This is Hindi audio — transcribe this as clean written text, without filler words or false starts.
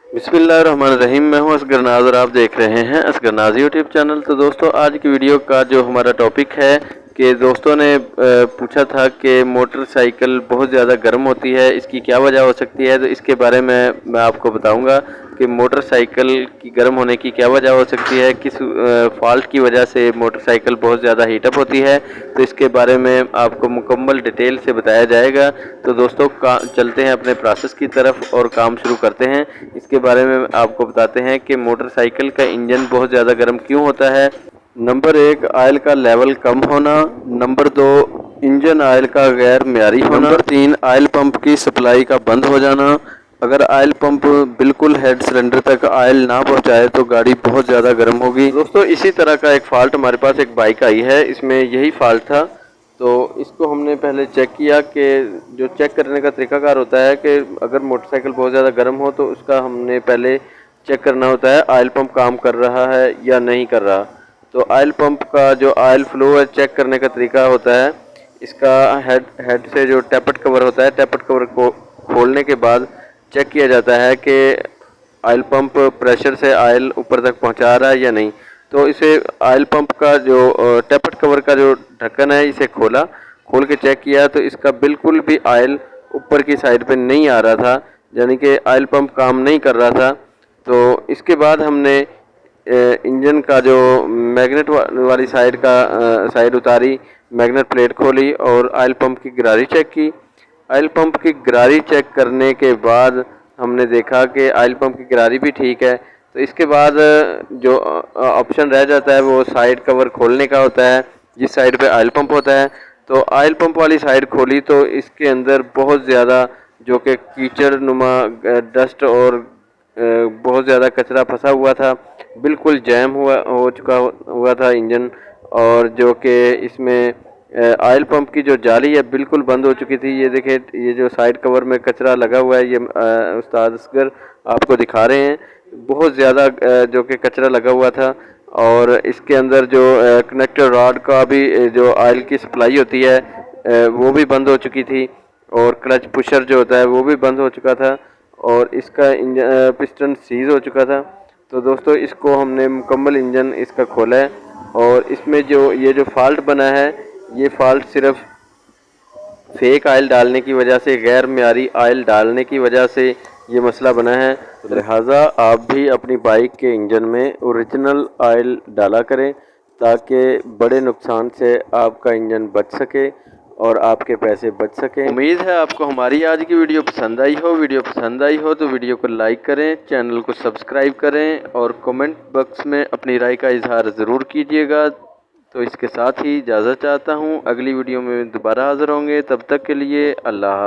बिस्मिल्लाहिर्रहमानिर्रहीम। मैं हूं असगर नाज और आप देख रहे हैं असगर नाज यूट्यूब चैनल। तो दोस्तों, आज की वीडियो का जो हमारा टॉपिक है कि दोस्तों ने पूछा था कि मोटरसाइकिल बहुत ज़्यादा गर्म होती है, इसकी क्या वजह हो सकती है। तो इसके बारे में मैं आपको बताऊंगा कि मोटरसाइकिल की गर्म होने की क्या वजह हो सकती है, किस फॉल्ट की वजह से मोटरसाइकिल बहुत ज़्यादा हीटअप होती है। तो इसके बारे में आपको मुकम्मल डिटेल से बताया जाएगा। तो दोस्तों, चलते हैं अपने प्रोसेस की तरफ और काम शुरू करते हैं। इसके बारे में आपको बताते हैं कि मोटरसाइकिल का इंजन बहुत ज़्यादा गर्म क्यों होता है। नंबर 1, ऑयल का लेवल कम होना। नंबर 2, इंजन ऑयल का गैर मियारी होना। नंबर 3, ऑयल पंप की सप्लाई का बंद हो जाना। अगर ऑयल पंप बिल्कुल हेड सिलेंडर तक ऑयल ना पहुंचाए तो गाड़ी बहुत ज़्यादा गर्म होगी। दोस्तों, इसी तरह का एक फ़ॉल्ट हमारे पास एक बाइक आई है, इसमें यही फ़ॉल्ट था। तो इसको हमने पहले चेक किया कि जो चेक करने का तरीकाकार होता है कि अगर मोटरसाइकिल बहुत ज़्यादा गर्म हो तो उसका हमने पहले चेक करना होता है ऑयल पंप काम कर रहा है या नहीं कर रहा। तो ऑयल पंप का जो ऑयल फ्लो है चेक करने का तरीका होता है, इसका हेड से जो टैपट कवर होता है, टैपट कवर को खोलने के बाद चेक किया जाता है कि ऑयल पंप प्रेशर से ऑयल ऊपर तक पहुंचा रहा है या नहीं। तो इसे ऑयल पंप का जो टैपट कवर का जो ढक्कन है इसे खोल के चेक किया तो इसका बिल्कुल भी ऑयल ऊपर की साइड पे नहीं आ रहा था, यानी कि ऑयल पंप काम नहीं कर रहा था। तो इसके बाद हमने इंजन का जो मैग्नेट वाली साइड उतारी, मैग्नेट प्लेट खोली और ऑयल पंप की गरारी चेक की। ऑयल पंप की गरारी चेक करने के बाद हमने देखा कि ऑयल पंप की गरारी भी ठीक है। तो इसके बाद जो ऑप्शन रह जाता है वो साइड कवर खोलने का होता है, जिस साइड पे ऑयल पंप होता है। तो ऑयल पंप वाली साइड खोली तो इसके अंदर बहुत ज़्यादा जो कि कीचड़ नुमा डस्ट और बहुत ज़्यादा कचरा फंसा हुआ था, बिल्कुल जैम हुआ था इंजन। और जो कि इसमें ऑयल पंप की जो जाली है बिल्कुल बंद हो चुकी थी। ये देखिए, ये जो साइड कवर में कचरा लगा हुआ है, ये उस्ताद असगर आपको दिखा रहे हैं। बहुत ज़्यादा जो कि कचरा लगा हुआ था। और इसके अंदर जो कनेक्टर रॉड का भी जो ऑयल की सप्लाई होती है वो भी बंद हो चुकी थी। और क्लच पुशर जो होता है वो भी बंद हो चुका था। और इसका पिस्टन सीज हो चुका था। तो दोस्तों, इसको हमने मुकम्मल इंजन इसका खोला है और इसमें जो ये जो फॉल्ट बना है, ये फॉल्ट सिर्फ फेक ऑयल डालने की वजह से, गैर मियारी ऑयल डालने की वजह से ये मसला बना है। तो लिहाजा आप भी अपनी बाइक के इंजन में ओरिजिनल ऑयल डाला करें ताकि बड़े नुकसान से आपका इंजन बच सके और आपके पैसे बच सकें। उम्मीद है आपको हमारी आज की वीडियो पसंद आई हो। वीडियो पसंद आई हो तो वीडियो को लाइक करें, चैनल को सब्सक्राइब करें और कमेंट बॉक्स में अपनी राय का इजहार ज़रूर कीजिएगा। तो इसके साथ ही इजाज़त चाहता हूँ, अगली वीडियो में दोबारा हाज़िर होंगे। तब तक के लिए अल्लाह।